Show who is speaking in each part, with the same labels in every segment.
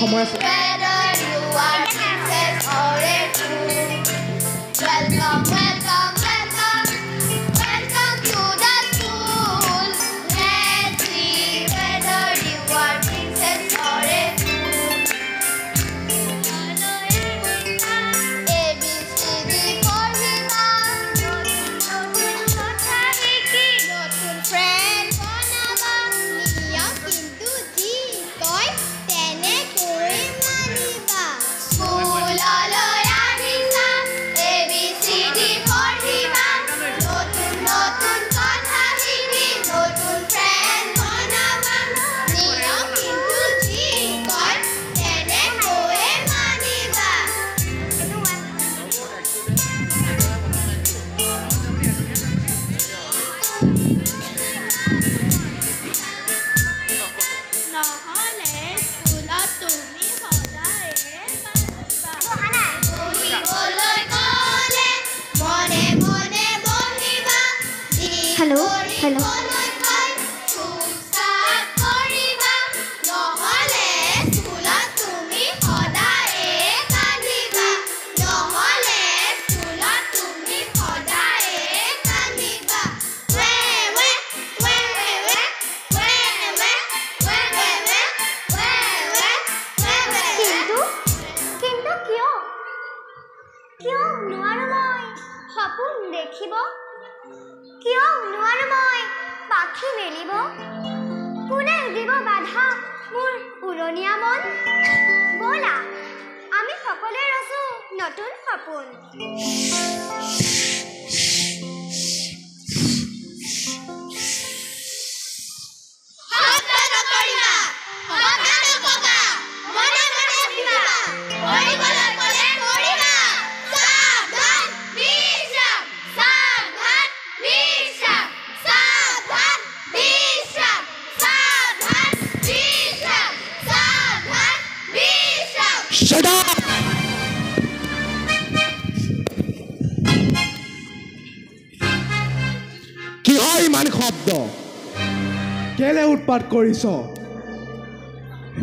Speaker 1: সময় আছে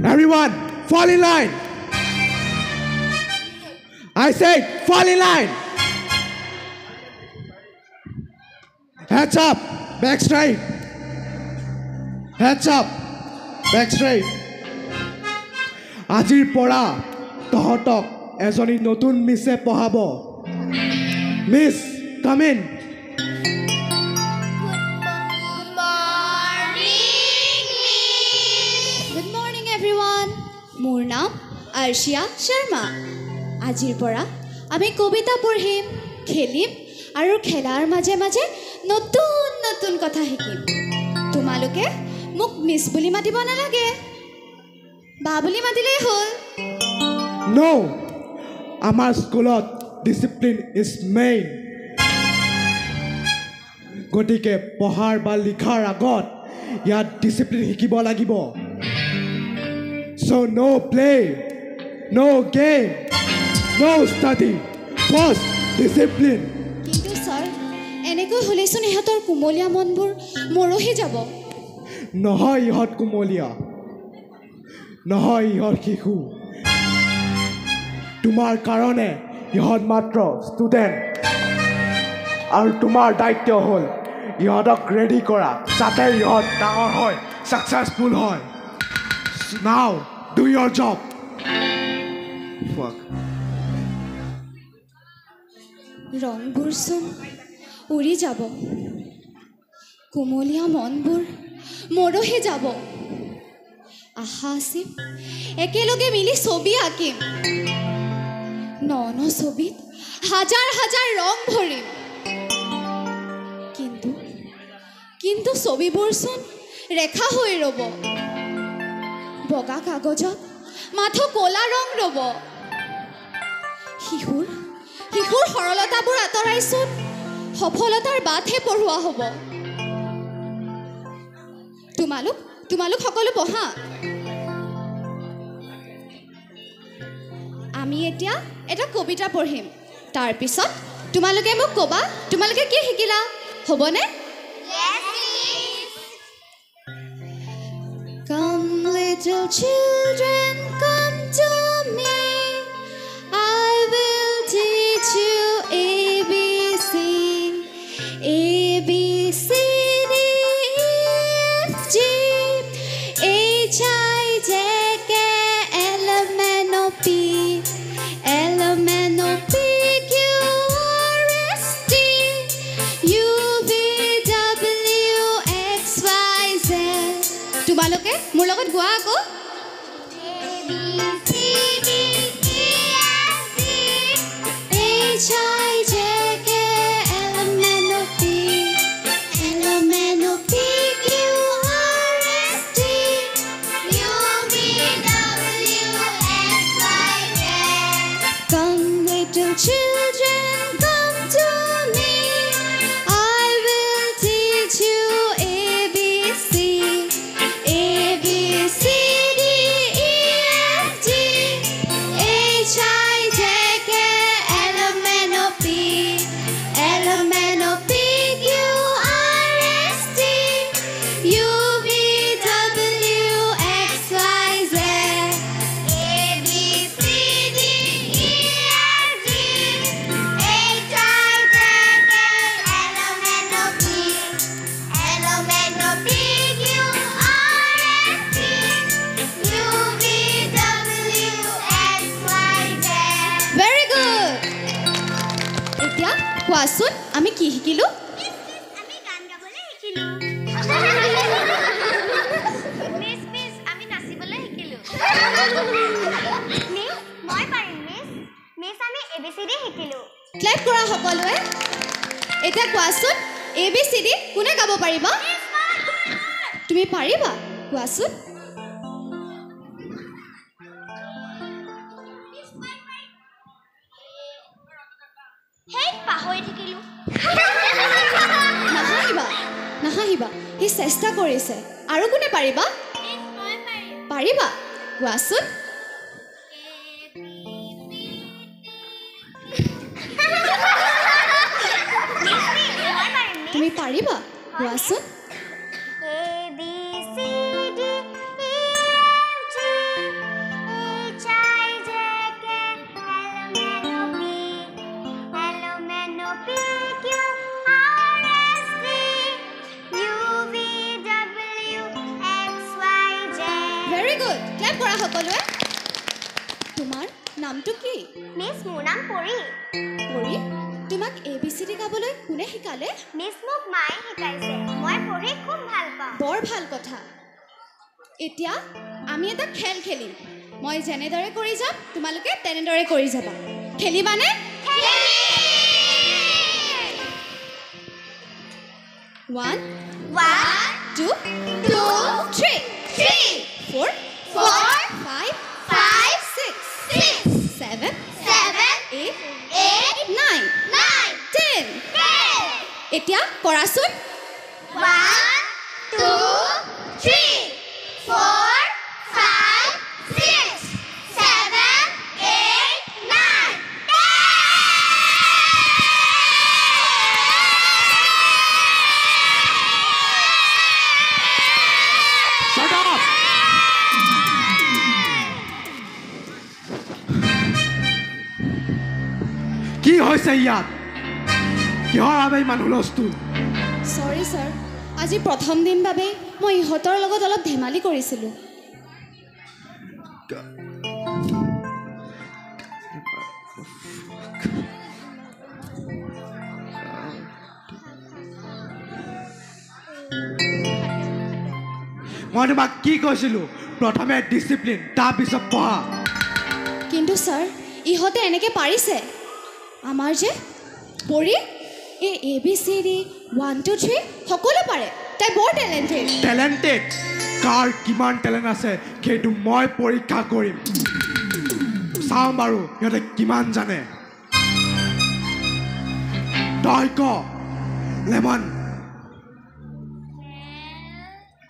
Speaker 1: Everyone, fall in line. I said, fall in line. Heads up, back straight. Heads up, back straight. Ajir pora, tohotok, ezoni notun mise pohabo. Miss, come in.
Speaker 2: মোৰ নাম আৰ্শিয়া শৰ্মা আজিৰ পৰা আমি কবিতা পঢ়িম খেলিম আৰু খেলাৰ মাজে মাজে নতুন নতুন কথা শিকিম তোমালোকে মোক মিছ বুলি মাতিব নালাগে বা বুলি মাতিলেই হ'ল
Speaker 1: নো আমাৰ স্কুলত ডিসিপ্লিন ইজ মেইন গতিকে পঢ়াৰ বা লিখাৰ আগত ইয়াত ডিসিপ্লিন শিকিব লাগিব So no play, no game, no study, first discipline.
Speaker 2: কিন্তু স্যার এনেকৈ হলেচোন ইহঁতৰ কুমলীয়া মনবোৰ মৰহি যাব
Speaker 1: নহয় ইহঁত কুমলীয়া নহয় ইহঁত শিশু তোমাৰ কাৰণে ইহঁত মাত্ৰ ষ্টুডেণ্ট আৰু তোমাৰ দায়িত্ব হ'ল ইহঁতক ৰেডি কৰা যাতে ইহঁত ডাঙৰ হয় সাকসেসফুল হয় Now do your job. Fuck.
Speaker 2: ৰংবোৰ চোন উৰি যাব কুমলীয়া মনবোৰ মৰহি যাব আশা আছে একেলগে মিলি ছবি আঁকিম নন ছবিত হাজাৰ হাজাৰ ৰং ভৰিম কিন্তু ছবিবোৰ চোন ৰেখা হৈ ৰ'ব বগা কাগজত মাথো ক'লা ৰং ৰ'ব শিশুৰ সৰলতাবোৰ আঁতৰাইছোন সফলতাৰ বাটহে পঢ়োৱা হ'ব তোমালোক সকলো পঢ়া আমি এতিয়া এটা কবিতা পঢ়িম তাৰ পিছত তোমালোকে মোক ক'বা তোমালোকে কি শিকিলা হ'বনে Come little children, come তোমালোকে মোৰ লগত গোৱা আকৌ
Speaker 3: Children, come to me. I will teach you ABC. A, B, C, D, E, F, G, H, I, J, K, L, M, N, O, P, L, M, N, O, P, Q, R, S, T, U, V, W, X, Y, Z. A, B, C, D, E, F, G, H, I, J, K, L, M, N, O, P, L, M, N, O, P, Q, R, S, T, U, V, W, X, Y, Z.
Speaker 2: Very good এতিয়া কোৱাচোন আমি কি শিকিলোঁ
Speaker 3: আমি গান গাবলৈ শিকিলো miss আমি নাচিবলৈ শিকিলো মিছ মই পাৰিম মিছ আমি এবিচিডি শিকিলো
Speaker 2: ক্লেপ কৰা সকলোৱে এতিয়া কোৱাচোন ABCD কোনে গাব পাৰিবা তুমি পাৰিবা কোৱাচোন
Speaker 3: হেই পাহৰি থাকিলো
Speaker 2: নাহাঁহিবা নাহাঁহিবা সি চেষ্টা কৰিছে আৰু কোনে পাৰিবা
Speaker 3: মই পাৰিম
Speaker 2: পাৰিবা কোৱাচোন তুমি পাৰিবা কোৱাচোন ভেৰি গুড ক্লেপ কৰা সকলোৱে তোমাৰ নামটো কি
Speaker 3: মিছ মোৰ নাম পৰি
Speaker 2: পৰি তোমাক ABCD গাবলৈ কোনে শিকালে
Speaker 3: মিছ মোক মায়ে শিকাইছে মই পঢ়ি খুব ভাল পাওঁ
Speaker 2: বৰ ভাল কথা এতিয়া আমি এটা খেল খেলিম মই যেনেদৰে কৰি যাম তোমালোকে তেনেদৰে কৰি যাবা খেলিবানে One, 2, 3, 4, 5, 6, 7, 8, 9, 10 এতিয়া কৰাচোন
Speaker 3: 1, 2, 3, 4, 5, 6, 7, 8, 9, 10.
Speaker 1: Shut up! কি হৈছে ইয়াত কিহৰ বাবে ইমান হুলস্থুল
Speaker 2: চৰি ছাৰ আজি প্ৰথম দিন বাবে মই ইহঁতৰ লগত অলপ ধেমালি কৰিছিলোঁ
Speaker 1: মই তোমাক কি কৈছিলোঁ প্ৰথমে ডিচিপ্লিন তাৰপিছত পঢ়া
Speaker 2: কিন্তু ছাৰ ইহঁতে এনেকৈ পাৰিছে আমাৰ যে পৰি এই ABCD 1, 2, 3 সকলো পাৰে তাই বৰ টেলেণ্টেড
Speaker 1: টেলেণ্টেড কাৰ কিমান টেলেণ্ট আছে সেইটো মই পৰীক্ষা কৰিম চাওঁ বাৰু সিহঁতে কিমান জানে তই ক lemon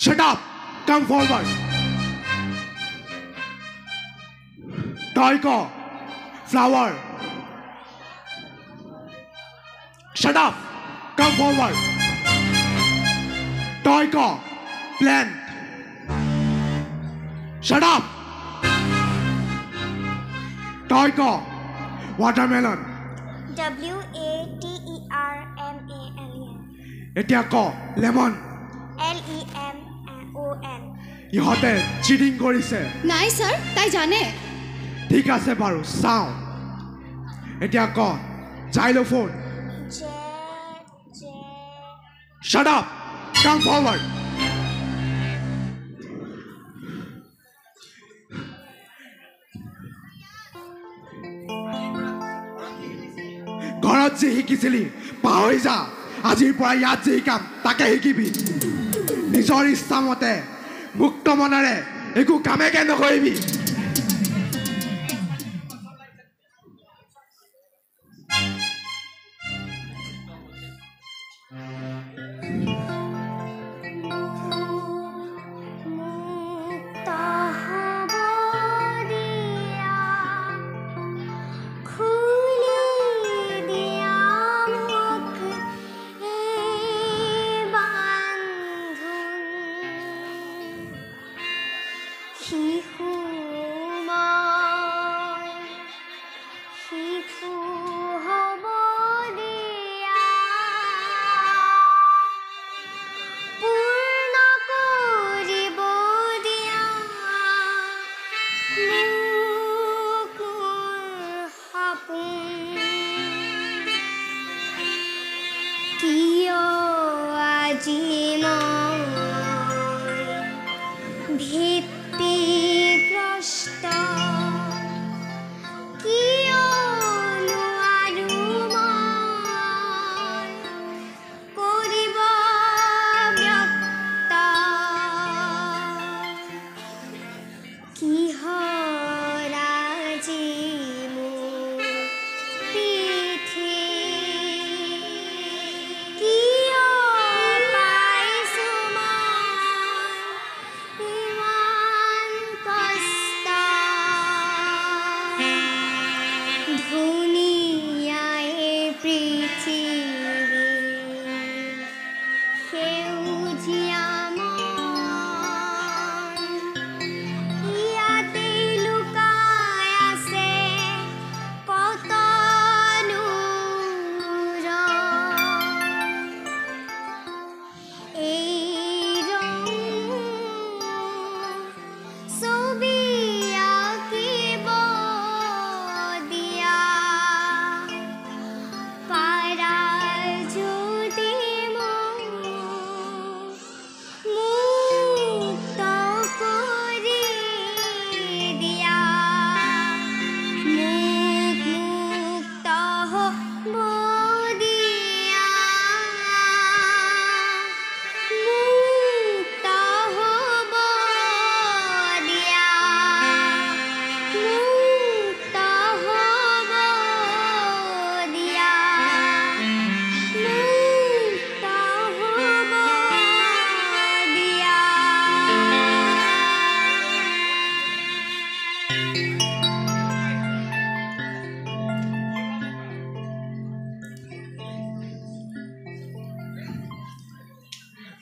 Speaker 1: Shut up! Come forward! তই ক flower Shut up! Come forward! তই ক plant Shut up! তই ক watermelon
Speaker 3: WATERMALON
Speaker 1: এতিয়া ক lemon
Speaker 3: LEMON
Speaker 1: ইহঁতে চিটিং কৰিছে
Speaker 2: নাই ছাৰ তাই জানে
Speaker 1: ঠিক আছে বাৰু চাওঁ এতিয়া ক xylophone Shut up! Come forward! স্কুলত যি শিকিছিলি পাহৰি যা আজিৰ পৰা ইয়াত যি শিকাম তাকে শিকিবি নিজৰ ইচ্ছামতে মুক্ত মনেৰে একো কামেকে নকৰিবি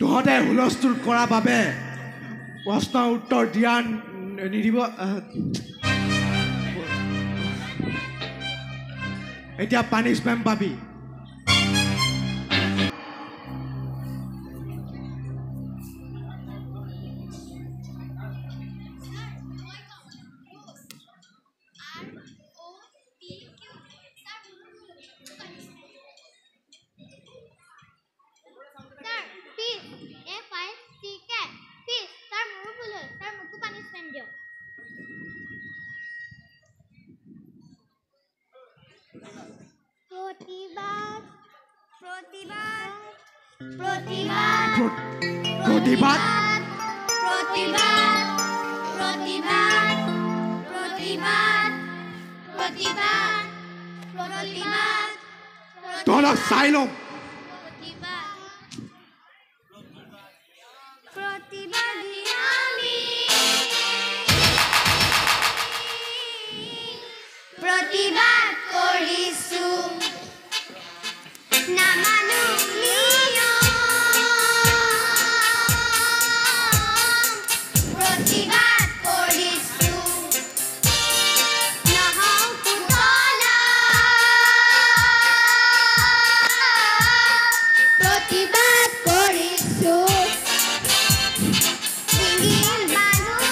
Speaker 1: তহঁতে হুলস্থুল কৰাৰ বাবে প্ৰশ্নৰ উত্তৰ দিয়া নিদিব এতিয়া পানিছমেণ্ট পাবি প্ৰতিবাদ তহঁতক চাই ল'ম
Speaker 3: প্ৰতিবাদ কৰিছো নামানো প্ৰতিবাদ কৰিছো নহওঁ পুতলা প্ৰতিবাদ কৰিছো শিঙিৰ মানুহ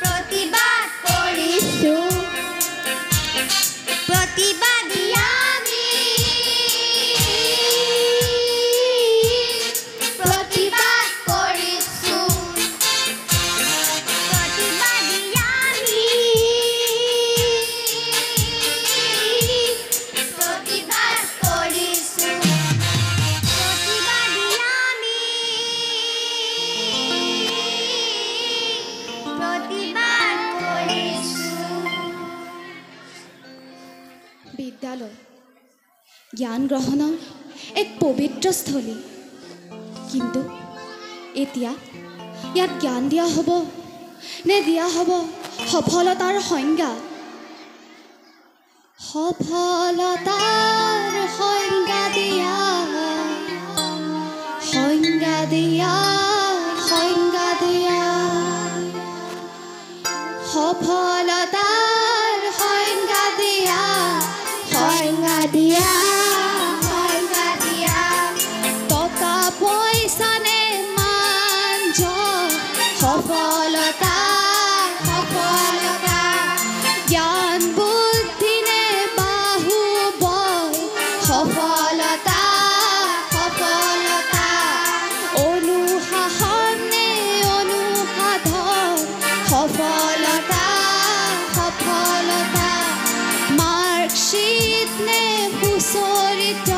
Speaker 3: প্ৰতিবাদ কৰিছো প্ৰতিবাদী আমি প্ৰতিবাদ কৰিছো প্ৰতিবাদী আমি
Speaker 2: জ্ঞান গ্ৰহণৰ এক পবিত্ৰ স্থলী কিন্তু এতিয়া ইয়াত জ্ঞান দিয়া হ'ব নে দিয়া হ'ব সফলতাৰ সংজ্ঞা সফলতাৰ সংজ্ঞা দিয়া সংজ্ঞা দিয়া সংজ্ঞা দিয়া সফলতাৰ সংজ্ঞা দিয়া সংজ্ঞা দিয়া সংজ্ঞা দিয়া টকা পইচা নে মান যশ সফলতা সফলতা জ্ঞান বুদ্ধি নে বাহুবল সফলতা সফলতা অনুশাসন নে অনুসাধন সফলতা সফলতা মাৰ্কশ্বিট নে সুচৰিত্ৰ